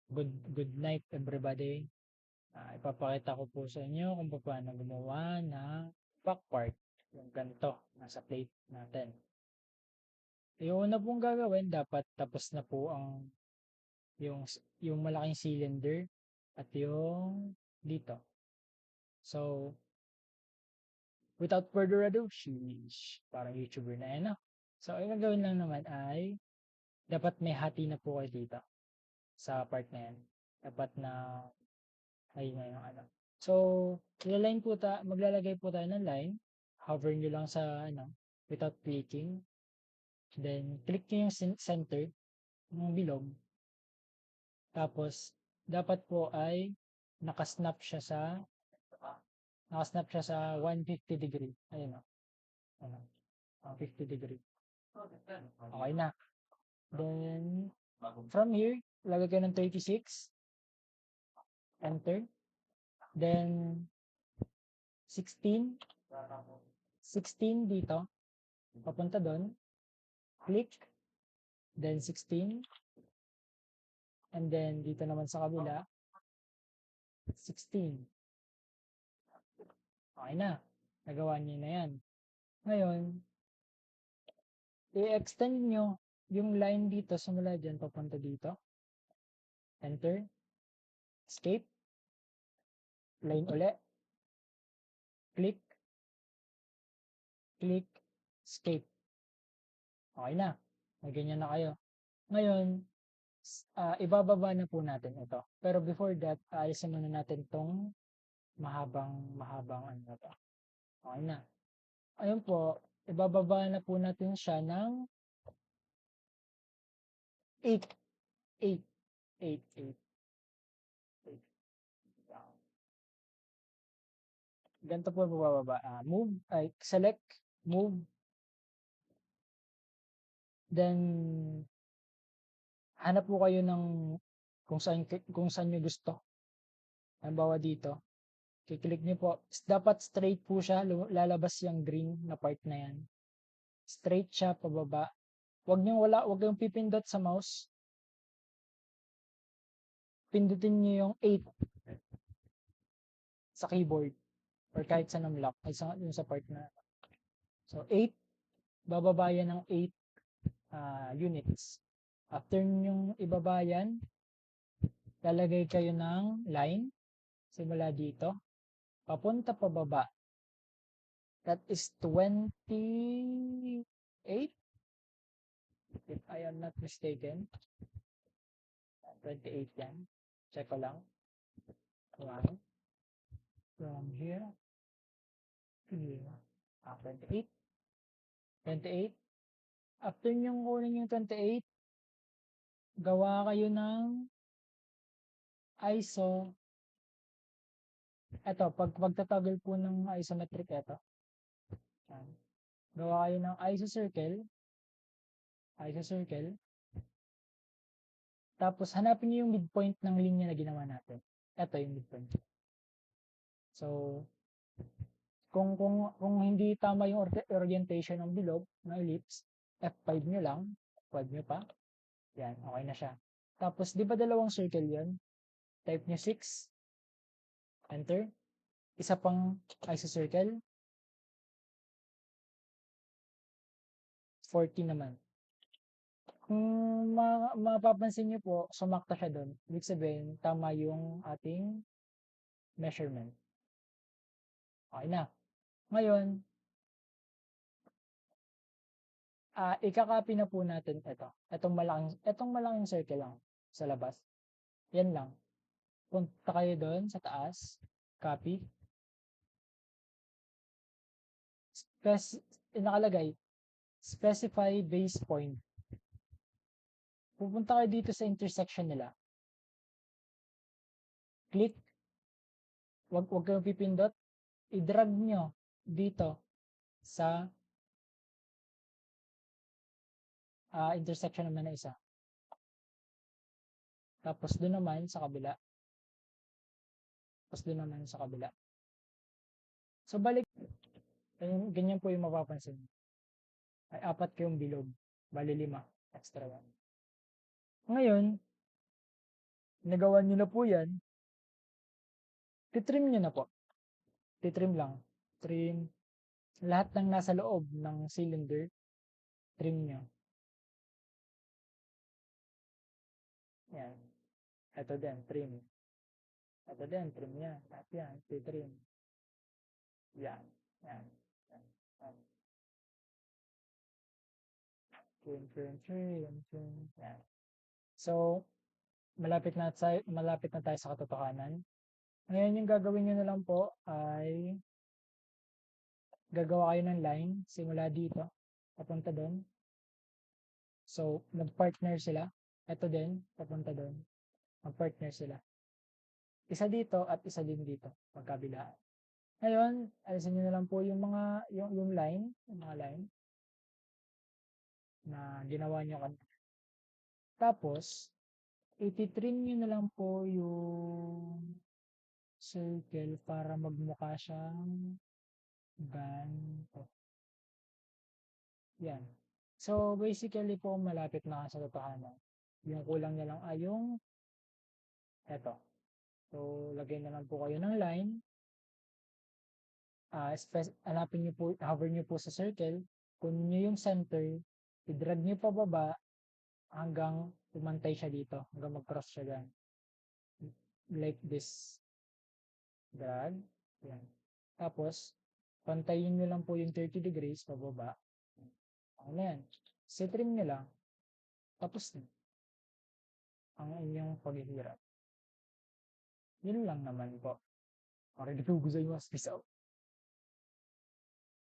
Good night everybody. Ipapakita ko po sa inyo kung paano gumawa ng back part. Yung ganito, nasa plate natin. Yung una pong gagawin, dapat tapos na po yung, yung malaking cylinder at yung dito. So, without further ado, sheesh, parang YouTuber na yan, no? So, ang gagawin lang naman ay dapat may hati na po kayo dito sa part na yan. Dapat na ayun na yung ano. So, maglalagay po tayo ng line. Hover nyo lang sa ano, without clicking. Then, click nyo yung center ng bilog. Tapos, dapat po ay nakasnap siya sa 150 degree. Ayun o. Ano, 150 degree. Okay na. Then, from here, lagay kayo ng 36. Enter. Then, 16 dito, papunta doon, click, then 16, and then dito naman sa kabila, 16. Okay na, nagawa niyo na yan. Ngayon, i-extend nyo yung line dito, simula dyan, papunta dito, enter, escape, line uli, click, click, escape. Okay na, ganyan na kayo. Ngayon, ibababa na po natin ito. Pero before that, aalisin muna natin tong mahabang ano na to. Okay na. Ayun po, ibababa na po natin siya ng 8. 8. 8. 8. 8. Ganito po bababa. Select, move, then hanap po kayo ng kung saan nyo gusto. Halimbawa dito, kiklik nyo po. Dapat straight po siya, lalabas yung green na part na yan. Straight siya pababa. Wag yung pipindot sa mouse. Pindutin nyo yung 8 sa keyboard or kahit sa numlock ay sa part na. So 8, bababa yan ng 8 units. After nyong ibaba yan, lalagay kayo ng line simula dito papunta pababa. That is 28, if I am not mistaken. 28 yan. Check ko lang. From here to here. 28. 28. After nyong kunin yung 28, gawa kayo ng ISO. Ito, pagtatoggle po ng isometric ito. Gawa kayo ng ISO circle. Tapos, hanapin niyo yung midpoint ng linya na ginawa natin. Ito yung midpoint. So, kung hindi tama yung orientation ng bilog, ng ellipse, F5 nyo lang. F5 nyo pa. Yan, okay na siya. Tapos, di ba dalawang circle yun? Type nyo 6. Enter. Isa pang isocircle. 40 naman. Kung mapapansin nyo po, sumakta siya doon. Ibig sabihin, tama yung ating measurement. Okay na. Ngayon, ikakopy na po natin ito. Itong malaking circle lang sa labas. Yan lang. Punta kayo doon sa taas. Copy. Nakalagay, specify base point. Pupunta kayo dito sa intersection nila. Click. Wag kayong pipindot. I-drag nyo dito sa intersection naman na isa. Tapos doon naman sa kabila. So balik. Ganyan po yung mapapansin. Ay 4 kayong bilog. Bali 5. Extra 1. Ngayon, nagawa niyo na po yan, titrim niyo na po. Titrim lang. Trim. Lahat ng nasa loob ng cylinder, trim niyo. Yan. Ito din, trim. Ito din, trim yan. Lahat yan, titrim. Yan. Yan. Yan. Yan. Trim, trim, trim, trim. Yan. So, malapit na tayo sa katotohanan. Ngayon yung gagawin nyo na lang po ay gagawa kayo ng line simula dito papunta doon. So, mag-partner sila. Ito din, papunta doon. Mag-partner sila. Isa dito at isa din dito, magkabilaan. Ngayon, alisin nyo na lang po yung mga line na ginawa nyo kanina. Tapos, ititrim nyo na lang po yung circle para magmukha siyang ganito. Yan. So, basically po, malapit na sa totohanan. Yung kulang niya lang ay yung eto. So, lagay na lang po kayo ng line. Hanapin nyo po, hover nyo po sa circle. Kunin nyo yung center. I-drag nyo pababa hanggang pumantay siya dito. Hanggang mag-cross siya dyan. Like this. Drag. Yan. Tapos, pantayin nyo lang po yung 30 degrees pababa. Ano yan? Trim nyo lang. Tapos na ang inyong paghihirap. Yun lang naman po. Arigatou gozaimasu. Peace out.